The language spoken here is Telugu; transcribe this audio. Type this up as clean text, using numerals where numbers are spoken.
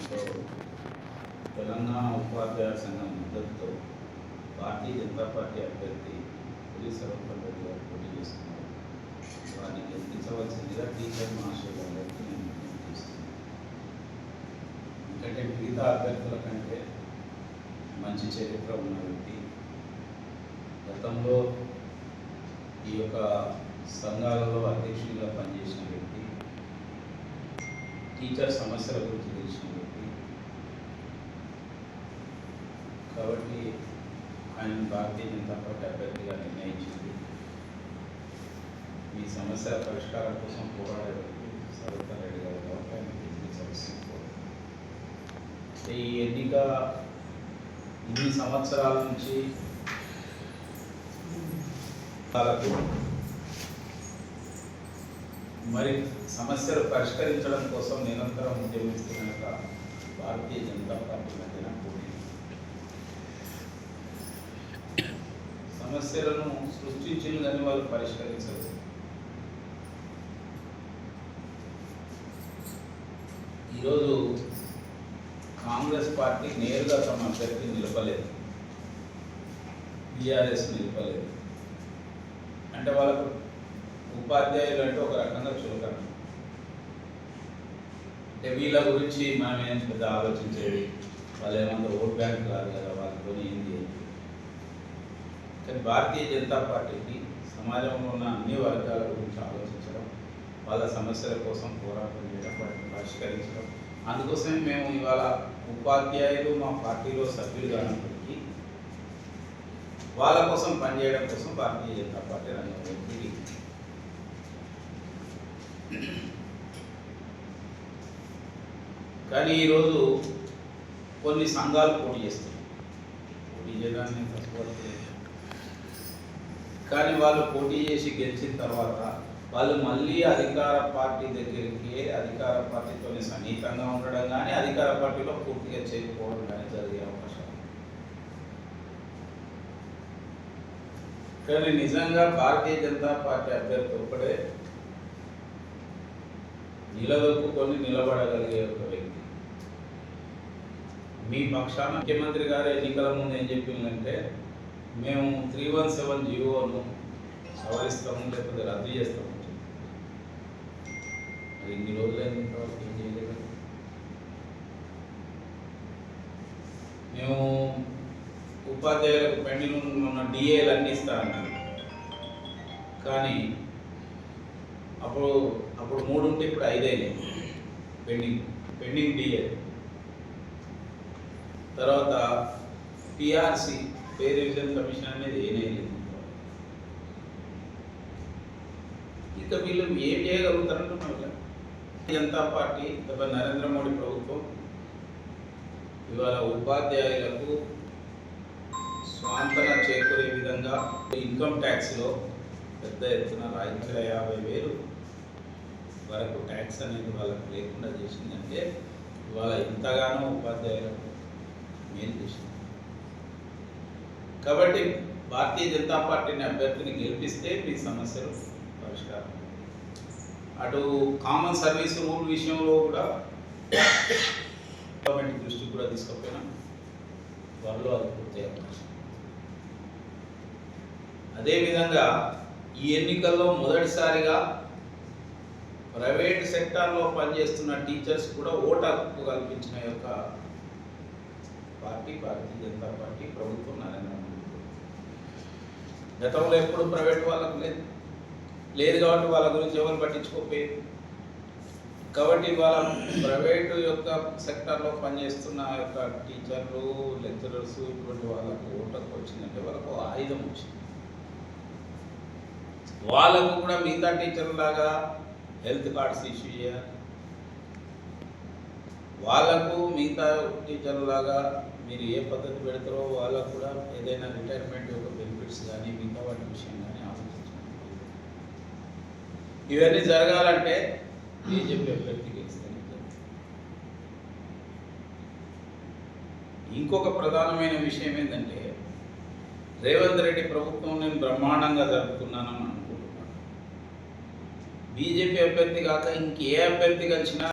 సో తెలంగాణ ఉపాధ్యాయ సంఘం మద్దతుతో భారతీయ జనతా పార్టీ అభ్యర్థి పులి సర్వపల్లి రెడ్డి గారు పోటీ చేస్తున్నారు. వారిని గెలిపించవలసిందిగా టీచర్ మహాశయులందరికీ నేను విజ్ఞప్తి చేస్తున్నాను. ఎందుకంటే మిగతా అభ్యర్థుల కంటే మంచి చరిత్ర ఉన్న వ్యక్తి, గతంలో ఈ యొక్క సంఘాలలో అధ్యక్షుడిగా పనిచేసిన వ్యక్తి, టీచర్ సమస్యల గురించి తెలిసిన వ్యక్తి. కాబట్టి ఆయన భారతీయ జనతా పార్టీ అభ్యర్థిగా నిర్ణయించింది. ఈ సమస్య పరిష్కారం కోసం పోరాడే వ్యక్తి సర్వపల్లి రెడ్డి గారు కాబట్టి ఆయన గెలిపించవలసింది. ఈ ఎన్నిక ఇన్ని సంవత్సరాల నుంచి మరి సమస్యలు పరిష్కరించడం కోసం నిరంతరం ఉద్యమిస్తున్న భారతీయ జనతా పార్టీ మధ్యన పోటీ, సమస్యలను సృష్టించింది కానీ వాళ్ళు పరిష్కరించలేదు. ఈరోజు కాంగ్రెస్ పార్టీ నేరుగా తమ అభ్యర్థిని నిలపలేదు, టీఆర్ఎస్ నిలపలేదు. అంటే వాళ్ళకు ఉపాధ్యాయులు అంటే ఒక రకంగా చులకన. అంటే వీళ్ళ గురించి మనం ఏం పెద్ద ఆలోచించేది, వాళ్ళు ఏమంతా ఓట్ బ్యాంక్ కాదు కదా, వాళ్ళతో ఏంది. కానీ భారతీయ జనతా పార్టీకి సమాజంలో ఉన్న అన్ని వర్గాల గురించి ఆలోచించడం, వాళ్ళ సమస్యల కోసం పోరాటం చేయడం, వాటిని పరిష్కరించడం. అందుకోసమే మేము ఇవాళ ఉపాధ్యాయులు మా పార్టీలో సభ్యులు కానప్పటికీ వాళ్ళ కోసం పనిచేయడం కోసం భారతీయ జనతా పార్టీ రంగంలోకి దిగి, కానీ ఈరోజు కొన్ని సంఘాలు పోటీ చేస్తాయి. పోటీ చేయడాన్ని తప్పలేదు, కానీ వాళ్ళు పోటీ చేసి గెలిచిన తర్వాత వాళ్ళు మళ్ళీ అధికార పార్టీ దగ్గరికి, అధికార పార్టీతోనే సన్నిహితంగా ఉండడం కానీ అధికార పార్టీలో పూర్తిగా చేయకపోవడం కానీ జరిగే అవకాశం. కానీ నిజంగా భారతీయ జనతా పార్టీ అభ్యర్థి ఒక్కడే నిలదొక్కుని నిలబడగలిగే ఒక వ్యక్తి. మీ పక్షాన ముఖ్యమంత్రి గారు ఎన్నికల ముందు ఏం చెప్పిందంటే, మేము 317 జీవోను సవరిస్తాము, లేకపోతే రద్దు చేస్తాము. మరి ఇన్ని రోజులైన తర్వాత ఏం చేయలేదు. మేము ఉపాధ్యాయులకు పెండింగ్ ఉన్న డిఏలు అన్నీ ఇస్తామన్నారు. కానీ అప్పుడు 3 ఉంటే ఇప్పుడు 5 అయినాయి పెండింగ్ డిఏ. తర్వాత పిఆర్సి, పే రివిజన్ కమిషన్ అనేది ఏనేది. ఇక వీళ్ళు ఏం చేయగలుగుతారంటున్నారు. జనతా పార్టీ నరేంద్ర మోడీ ప్రభుత్వం ఇవాళ ఉపాధ్యాయులకు స్వాంతన చేకూరే విధంగా ఇన్కమ్ ట్యాక్స్లో పెద్ద ఎత్తున 1,50,000 వరకు ట్యాక్స్ అనేది వాళ్ళకు లేకుండా చేసిందంటే ఇవాళ ఎంతగానో ఉపాధ్యాయులకు మేలు చేసింది. కాబట్టి భారతీయ జనతా పార్టీని అభ్యర్థిని గెలిపిస్తే మీ సమస్యలు పరిష్కారం. అటు కామన్ సర్వీస్ రూల్ విషయంలో కూడా గవర్నమెంట్ దృష్టికి కూడా తీసుకుపోయినా వాళ్ళు అది పూర్తి అవకాశం. అదేవిధంగా ఈ ఎన్నికల్లో మొదటిసారిగా ప్రైవేట్ సెక్టార్లో పనిచేస్తున్న టీచర్స్ కూడా ఓటు హక్కు కల్పించిన యొక్క పార్టీ భారతీయ జనతా పార్టీ, ప్రభుత్వం నరేంద్ర మోడీ. గతంలో ఎప్పుడు ప్రైవేట్ వాళ్ళకు లేదు కాబట్టి వాళ్ళ గురించి ఎవరు పట్టించుకోకపోయారు. కాబట్టి వాళ్ళ ప్రైవేటు యొక్క సెక్టార్లో పనిచేస్తున్న యొక్క టీచర్లు, లెక్చరర్స్ ఇటువంటి వాళ్ళకు ఓటకు వచ్చిందంటే వాళ్ళకు ఆయుధం వచ్చింది. వాళ్ళకు కూడా మిగతా టీచర్లాగా హెల్త్ కార్డ్స్ ఇష్యూ చేయాలి, వాళ్ళకు మిగతా టీచర్లాగా మీరు ఏ పద్ధతి పెడతారో వాళ్ళకు కూడా ఏదైనా రిటైర్మెంట్ యొక్క బెనిఫిట్స్ కానీ మిగతా వాటి విషయం కానీ ఆలోచించాలి. ఇవన్నీ జరగాలంటే బీజేపీ అభ్యర్థి గెలిస్తేనే. ఇంకొక ప్రధానమైన విషయం ఏంటంటే, రేవంత్ రెడ్డి ప్రభుత్వం నేను బ్రహ్మాండంగా జరుపుతున్నానని అనుకుంటున్నాను. బీజేపీ అభ్యర్థి కాక ఇంకే అభ్యర్థి కలిసినా